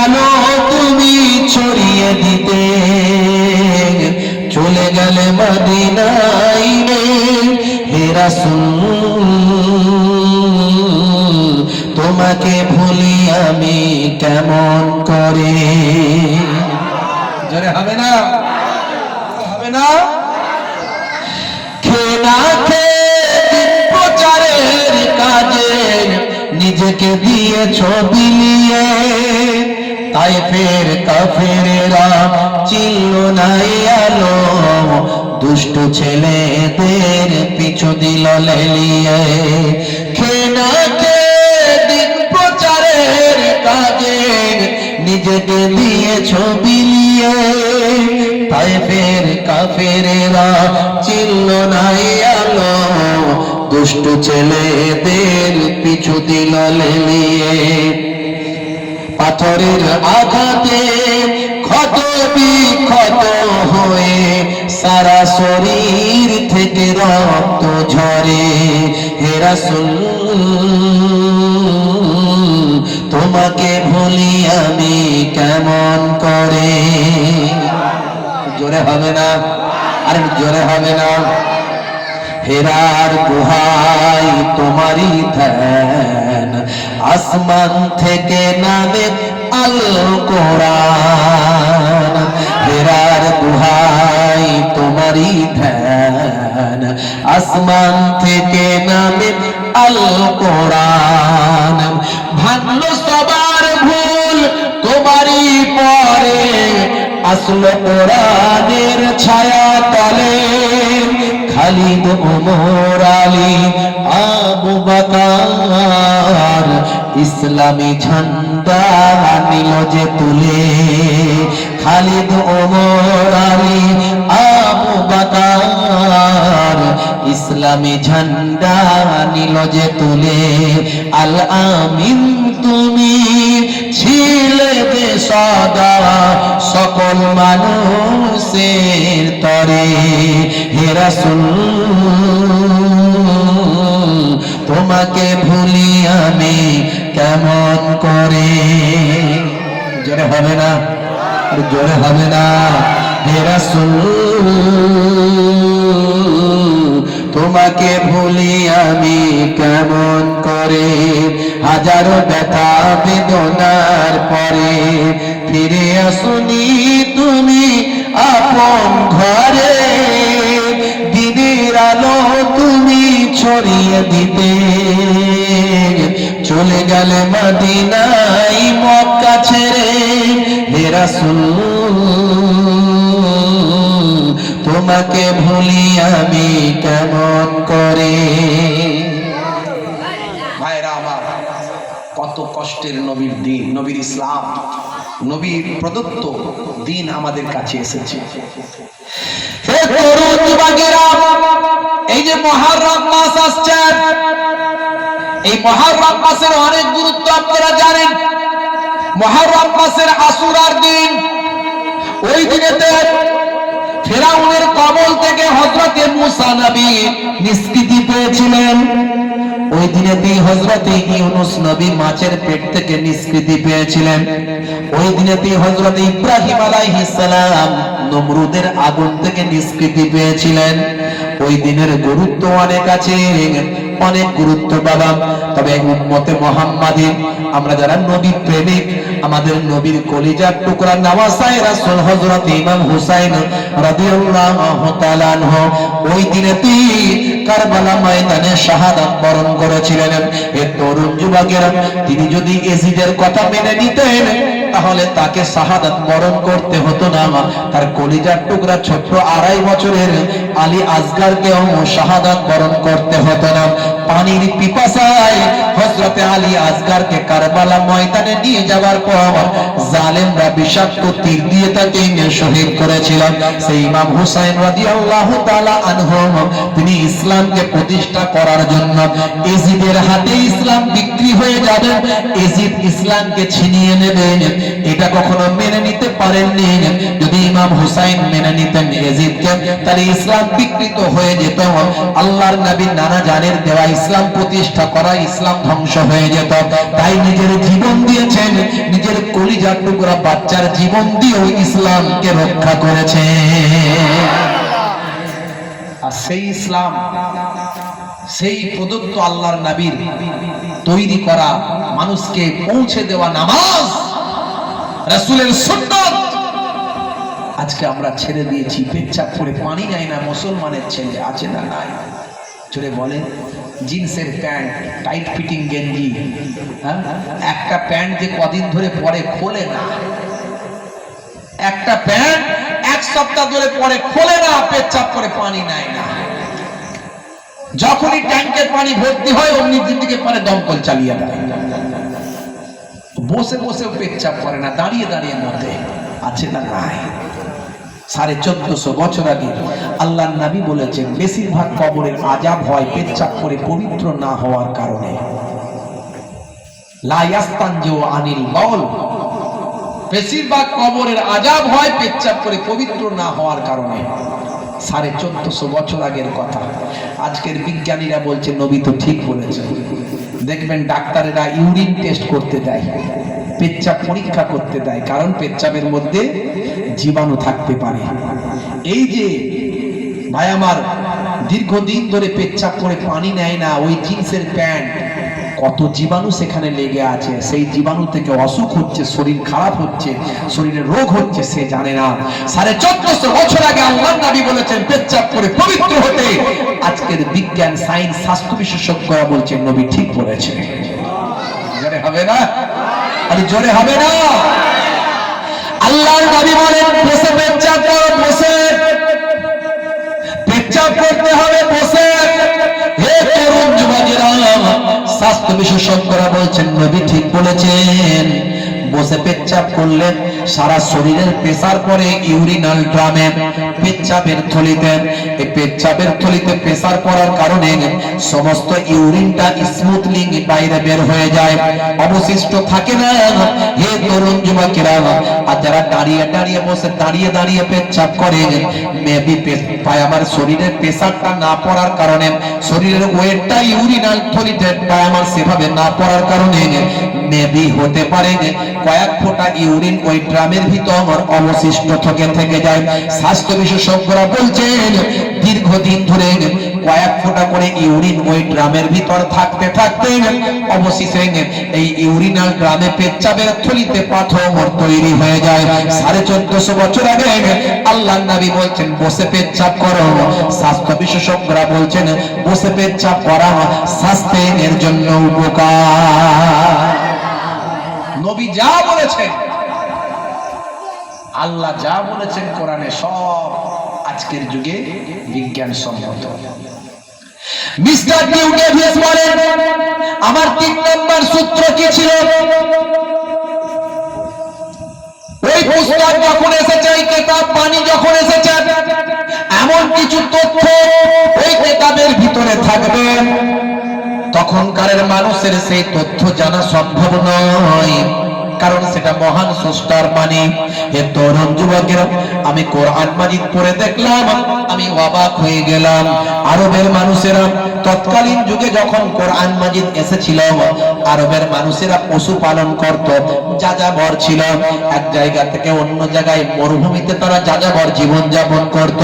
আলো তুমি ছড়িয়ে দিতে, চলে গেলে মদিনায় হে রাসূল, তোমাকে ভুলি আমি কেমন করে। জোরে হবে না? হবে না? খেনা খেয়ে প্রচারের কাজে নিজেকে দিয়েছ বিলিয়ে, তায়েফের কাফেরেরা চিনল না আলো, দুষ্ট ছেলেদের পিছু দিল লেলিয়ে। খেনা খেয়ে প্রচারের কাজে নিজেকে দিয়েছ বিলিয়ে, তায়েফের কাফেরেরা চিনল না আলো, দুষ্ট ছেলেদের পিছু দিল লেলিয়ে। পাথরের আঘাতে ক্ষত বিক্ষত হয়ে সারা শরীর থেকে রক্ত ঝরে, হে রাসূল তোমাকে ভুলি আমি কেমন করে। জোরে হবে না? আর জোরে হবে না? হেরার গুহায় তোমারই ধ্যান, আসমান থেকে নামে আল কোরআন। হেরার গুহায় তোমারই ধ্যান, আসমান থেকে নামে আল কোরআন। ভাঙলো সবার ভুল তোমারই পরে, আসলো কোরআনের ছায়া তলে। খালিদ ওমর আলী আবু বকর ইসলামী ঝান্ডা নিল যে তুলে। খালিদ ওমর আলী আবু বকর ইসলামী ঝান্ডা নিল যে তুলে। আল আমিন তুমি ছিলে যে সদা সকল মানুষের তরে, হে রাসূল তোমাকে ভুলি আমি কেমন করে। জোরে হবে না? জোরে হবে না? হে রাসূল তোমাকে ভুলি আমি কেমন করে। হাজারো ব্যথা বেদনার পরে ফিরে আসুনি তুমি আপন ঘরে, দিনের আলো তুমি ছড়িয়ে দিতে, চলে গেলে মদিনায় মক্কা ছেড়ে। হে রাসূল তোমাকে ভুলি আমি কেমন করে। ভাইরা আমার, কত কষ্টের নবীর দিন, নবীর ইসলাম, নবীর প্রদত্ত দিন আমাদের কাছে এসেছে। হে তরুণ যুবকেরা, এই যে মুহররম মাস আসছে, এই মুহররম মাসের অনেক গুরুত্ব আপনারা জানেন। মুহররম মাসের আশুরার দিন, ওই দিনেতে ফেরাউনের কবল থেকে হযরতে মুসা নবী নিষ্কৃতি পেয়েছিলেন। ওই দিনেতে হযরতে ইউনুস নবী মাছের পেট থেকে নিষ্কৃতি পেয়েছিলেন। ওই দিনেতে হযরতে ইব্রাহিম আলাইহিস সালাম নমরুদের আগুন থেকে নিষ্কৃতি পেয়েছিলেন। ওই দিনের গুরুত্ব অনেক আছে, অনেক গুরুত্ব বাবা। তবে উম্মতে মুহাম্মাদী আমরা যারা নবী প্রেমিক, আমাদের নবীর কলিজার টুকরা নওয়াসায়ে রাসূল হযরত ইমাম হুসাইন রাদিয়াল্লাহু তাআলা আনহু ওই দিনেতে কারবালা ময়দানে শাহাদাত বরণ করেছিলেন। এই তরুণ যুবকেরা, তিনি যদি এজিদের কথা মেনে নিতেন তাহলে তাকে শাহাদাত বরণ করতে হতো না। তার কলিজার টুকরা ছোট্ট 2.5 বছরের আলী আসগরকেও শাহাদাত বরণ করতে হতো না। পানির পিপাসায় হযরতে আলী আসগরকে কারবালা ময়দানে নিয়ে যাওয়ার পর জালেমরা বিষাক্ত তীর দিয়ে তাকে শহীদ করেছিলেন। সেই ইমাম হুসাইন রাদিয়াল্লাহু তাআলা আনহু তিনি ইসলামকে প্রতিষ্ঠা করার জন্য এজিদের হাতে ইসলাম বিক্রি হয়ে যাবে, এজিদ ইসলামকে ছিনিয়ে নেবে, এটা কখনো মেনে নিতে পারেননি। যদি ইমাম হুসাইন মেনে নিতেন এজিদকে, তাহলে ইসলাম বিকৃত হয়ে যেত। আল্লাহর নবী নানা জানের দেওয়াই ইসলাম প্রতিষ্ঠা করা, ইসলাম ধ্বংস হয়ে যেত। তাই নিজের জীবন দিয়েছেন, নিজের কলিজার টুকরা বাচ্চার জীবন দিয়েও ইসলামকে রক্ষা করেছে। আর সেই ইসলাম, সেই প্রদত্ত আল্লাহর নবীর তৈরি করা, মানুষকে পৌঁছে দেওয়া নামাজ, রাসূলের সুন্নাত, আজকে আমরা ছেড়ে দিয়েছি। পেচ্ছাপ করে পানি নেয় না মুসলমানের ছেলে, আছে না নাই? চলে বলেন, জিন্সের প্যান্ট, টাইট ফিটিং গেঞ্জি, একটা প্যান্ট যে কদিন ধরে পরে খোলে না, একটা প্যান্ট এক সপ্তাহ ধরে পরে খোলে না, পেচ্ছাপ করে পানি নেয় না। যখনই ট্যাঙ্কের পানি ভর্তি হয় অমনি দিকে পরে দমকল চালিয়ে দেয়। বসে বসেও পেচ্ছাপ করে না, দাঁড়িয়ে দাঁড়িয়ে মতে, আছে না নাই? 1450 বছর আগে আল্লাহর নবী বলেছেন, বেশিরভাগ কবরের আযাব হয় পেচ্ছাপ করে পবিত্র না হওয়ার কারণে। লা ইয়াস্তানজু আনিল বাউল, বেশিরভাগ কবরের আযাব হয় পেচ্ছাপ করে পবিত্র না হওয়ার কারণে। 1450 বছর আগের কথা। আজকের বিজ্ঞানীরা বলছে নবী তো ঠিক বলেছে। দেখবেন ডাক্তারেরা ইউরিন টেস্ট করতে দেয়, পেচ্ছাপ পরীক্ষা করতে দেয়, কারণ পেচ্ছাপের মধ্যে জীবাণু থাকতে পারে। এই যে ভাই আমার দীর্ঘদিন ধরে পেচ্ছাপ করে পানি নেয় না, ওই জিন্সের প্যান্ট, কত জীবাণু সেখানে লেগে আছে। সেই জীবাণু থেকে অসুখ হচ্ছে, শরীর খারাপ হচ্ছে, শরীরে রোগ হচ্ছে, সে জানে না। 1450 বছর আগে আল্লাহর নবী বলেছেন পেচ্ছাপ করে পবিত্র হতে। আজকের বিজ্ঞান, সায়েন্স, স্বাস্থ্য বিশেষজ্ঞরা বলছেন নবী ঠিক বলেছে। জোরে হবে না? আরে জোরে হবে না? আল্লাহর নবী বলেন বসে পেচ্ছাপ করো, বসে পেচ্ছাপ করতে হবে, বসে। হে তরুণ যুবকেরা, স্বাস্থ্য বিশেষজ্ঞরা বলছেন নবী ঠিক বলেছেন। বসে পেচ্ছাপ করলে সারা শরীরের প্রেসার পড়ে ইউরিনাল ড্রামে, পেচ্ছাপের থলিতে। এই পেচ্ছাপের থলিতে প্রেসার পড়ার কারণে সমস্ত ইউরিনটা স্মুথলি বাইরে বের হয়ে যায়, অবশিষ্ট থাকে না। হে তরুণ যুবকেরা, আর যারা দাঁড়িয়ে দাঁড়িয়ে বসে দাঁড়িয়ে দাঁড়িয়ে পেচ্ছাপ করে, মেবি পায় আমার শরীরের প্রেসারটা না পড়ার কারণে, শরীরের ওয়েটটা ইউরিনাল থলিতে পায় আমার সেভাবে না পড়ার কারণে মেবি হতে পারে কয়েক ফোঁটা ইউরিন ওই ড্রামের ভিতর অবশিষ্ট থেকে যায়। স্বাস্থ্য বিশেষজ্ঞরা বলছেন দীর্ঘদিন ধরে কয়েক ফোঁটা করে ইউরিন ওই ড্রামের ভিতর থাকতে থাকতে অবশেষে এই ইউরিনাল ড্রামে পেচ্ছাপের থলিতে পাথর তৈরি হয়ে যায়। 1450 বছর আগে আল্লাহর নবী বলছেন বসে পেচ্ছাপ করো। স্বাস্থ্য বিশেষজ্ঞরা বলছেন বসে পেচ্ছাপ করা স্বাস্থ্যের জন্য উপকার। নবী যা বলেছেন, আল্লাহ যা বলেছেন কোরআনে, সব আজকের যুগে বিজ্ঞান সম্মত। মিস্টার নিউটন বলেন আমার 3 নম্বর সূত্র কি ছিল? ওই পুস্তক যখন এসেছে, ওই কিতাব বাণী যখন এসেছে, এমন কিছু তথ্য ওই কিতাবের ভিতরে থাকবে তখনকার মানুষের সেই তথ্য জানা সম্ভব নয়, কারণ সেটা মহান স্রষ্টার বাণী। হে তরুণ যুবকেরা, আমি কোরআন মাজিদ পড়ে দেখলাম, আমি অবাক হয়ে গেলাম। আরবের মানুষেরা তৎকালীন যুগে যখন কোরআন মাজিদ এসেছিল, আরবের মানুষেরা পশু পালন করত, যাযাবর ছিল। এক জায়গা থেকে অন্য জায়গায় মরুভূমিতে তারা যাযাবর জীবন যাপন করত।